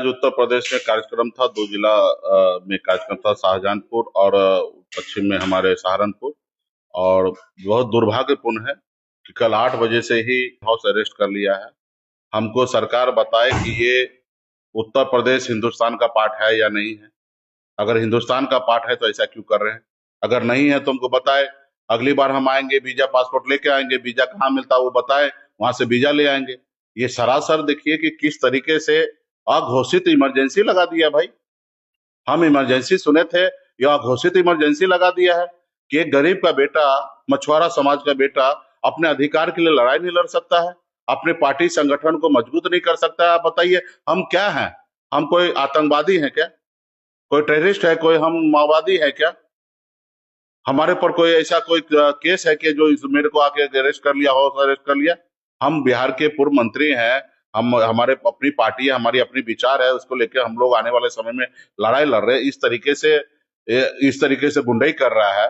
आज उत्तर प्रदेश में कार्यक्रम था, 2 जिला में कार्यक्रम था, शाहजहांपुर और पश्चिम में हमारे सहारनपुर। और बहुत दुर्भाग्यपूर्ण है कि कल 8 बजे से ही हाउस अरेस्ट कर लिया है। हमको सरकार बताए कि ये उत्तर प्रदेश हिंदुस्तान का पार्ट है या नहीं है। अगर हिंदुस्तान का पार्ट है तो ऐसा क्यों कर रहे हैं? अगर नहीं है तो हमको बताए, अगली बार हम आएंगे वीजा पासपोर्ट लेके आएंगे, वीजा कहाँ मिलता है वो बताए, वहां से वीजा ले आएंगे। ये सरासर देखिए कि किस तरीके से अघोषित इमरजेंसी लगा दिया भाई। हम इमरजेंसी सुने थे, यह अघोषित इमरजेंसी लगा दिया है कि एक गरीब का बेटा, मछुआरा समाज का बेटा अपने अधिकार के लिए लड़ाई नहीं लड़ सकता है, अपने पार्टी संगठन को मजबूत नहीं कर सकता है। आप बताइए हम क्या हैं? हम कोई आतंकवादी हैं क्या? कोई टेररिस्ट है? कोई हम माओवादी है क्या? हमारे पर कोई ऐसा कोई केस है कि जो मेरे को आके अरेस्ट कर लिया, हाउस अरेस्ट कर लिया? हम बिहार के पूर्व मंत्री हैं, हम हमारे अपनी पार्टी है, हमारी अपनी विचार है, उसको लेके हम लोग आने वाले समय में लड़ाई लड़ रहे हैं। इस तरीके से गुंडाई कर रहा है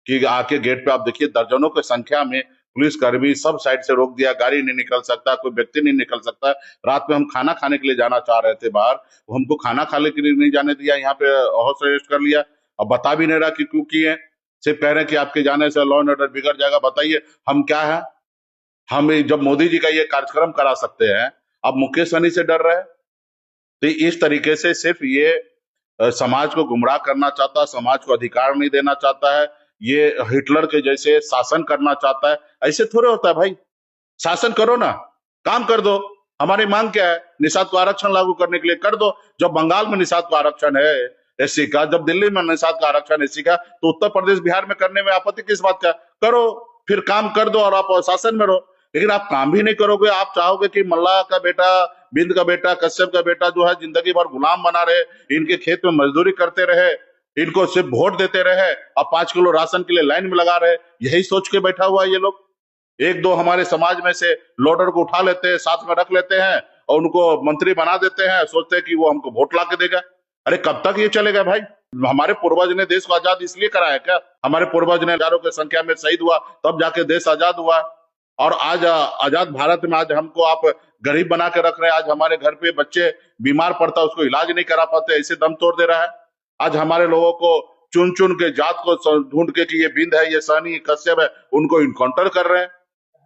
कि आके गेट पे आप देखिए दर्जनों की संख्या में पुलिस कर्मी सब साइड से रोक दिया, गाड़ी नहीं निकल सकता, कोई व्यक्ति नहीं निकल सकता। रात में हम खाना खाने के लिए जाना चाह रहे थे बाहर, हमको खाना खाने के लिए नहीं जाने दिया, यहाँ पे हाउस अरेस्ट कर लिया। अब बता भी नहीं रहा कि क्यों किए, सिर्फ कह रहे हैं कि आपके जाने से लॉ एंड ऑर्डर बिगड़ जाएगा। बताइए हम क्या है? हम जब मोदी जी का ये कार्यक्रम करा सकते हैं, अब मुकेश सहनी से डर रहे हैं। तो इस तरीके से सिर्फ ये समाज को गुमराह करना चाहता है, समाज को अधिकार नहीं देना चाहता है, ये हिटलर के जैसे शासन करना चाहता है। ऐसे थोड़े होता है भाई, शासन करो ना, काम कर दो। हमारी मांग क्या है? निषाद को आरक्षण लागू करने के लिए कर दो। जब बंगाल में निषाद को आरक्षण है एससी का, जब दिल्ली में निषाद का आरक्षण एससी का, तो उत्तर प्रदेश बिहार में करने में आपत्ति किस बात का? करो, फिर काम कर दो और आप शासन में रहो। लेकिन आप काम भी नहीं करोगे। आप चाहोगे कि मल्लाह का बेटा, बिंद का बेटा, कश्यप का बेटा जो है जिंदगी भर गुलाम बना रहे, इनके खेत में मजदूरी करते रहे, इनको सिर्फ वोट देते रहे, अब 5 किलो राशन के लिए लाइन में लगा रहे। यही सोच के बैठा हुआ है ये लोग। एक दो हमारे समाज में से लोडर को उठा लेते हैं, साथ में रख लेते हैं और उनको मंत्री बना देते हैं, सोचते हैं कि वो हमको वोट ला के देगा। अरे कब तक ये चलेगा भाई? हमारे पूर्वज ने देश को आजाद इसलिए कराया क्या? हमारे पूर्वज ने हजारों की संख्या में शहीद हुआ, तब जाके देश आजाद हुआ। और आज आजाद भारत में आज हमको आप गरीब बना के रख रहे हैं। आज हमारे घर पे बच्चे बीमार पड़ता है, उसको इलाज नहीं करा पाते, ऐसे दम तोड़ दे रहा है। आज हमारे लोगों को चुन चुन के जात को ढूंढ के कि ये बिंद है, ये सहनी, ये कश्यप है, उनको इनकाउंटर कर रहे हैं।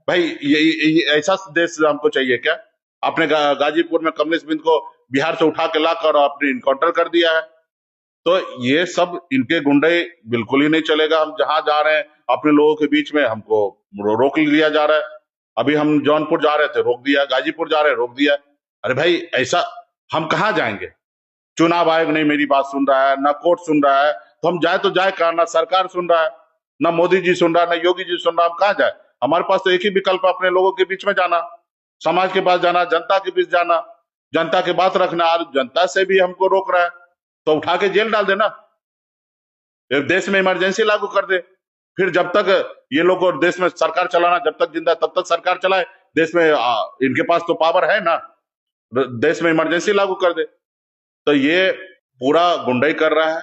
भाई ये ऐसा देश हमको चाहिए क्या? आपने गाजीपुर में कमलेश बिंद को बिहार से उठा के लाकर आपने इनकाउंटर कर दिया है। तो ये सब इनके गुंडे बिल्कुल ही नहीं चलेगा। हम जहां जा रहे हैं अपने लोगों के बीच में हमको रोक लिया जा रहा है। अभी हम जौनपुर जा रहे थे, रोक दिया, गाजीपुर जा रहे, रोक दिया। अरे भाई ऐसा हम कहाँ जाएंगे? चुनाव आयोग नहीं मेरी बात सुन रहा है, ना कोर्ट सुन रहा है, तो हम जाए तो जाए कहाँ? ना सरकार सुन रहा है, ना मोदी जी सुन रहा है, ना योगी जी सुन रहा है, हम कहाँ जाए? हमारे पास तो एक ही विकल्प है, अपने लोगों के बीच में जाना, समाज के पास जाना, जनता के बीच जाना, जनता की बात रखना। और जनता से भी हमको रोक रहा है तो उठा के जेल डाल देना, देश में इमरजेंसी लागू कर दे। फिर जब तक ये लोग को देश में सरकार चलाना, जब तक जिंदा तब तक सरकार चलाए। देश में इनके पास तो पावर है ना, देश में इमरजेंसी लागू कर दे। तो ये पूरा गुंडाई कर रहा है।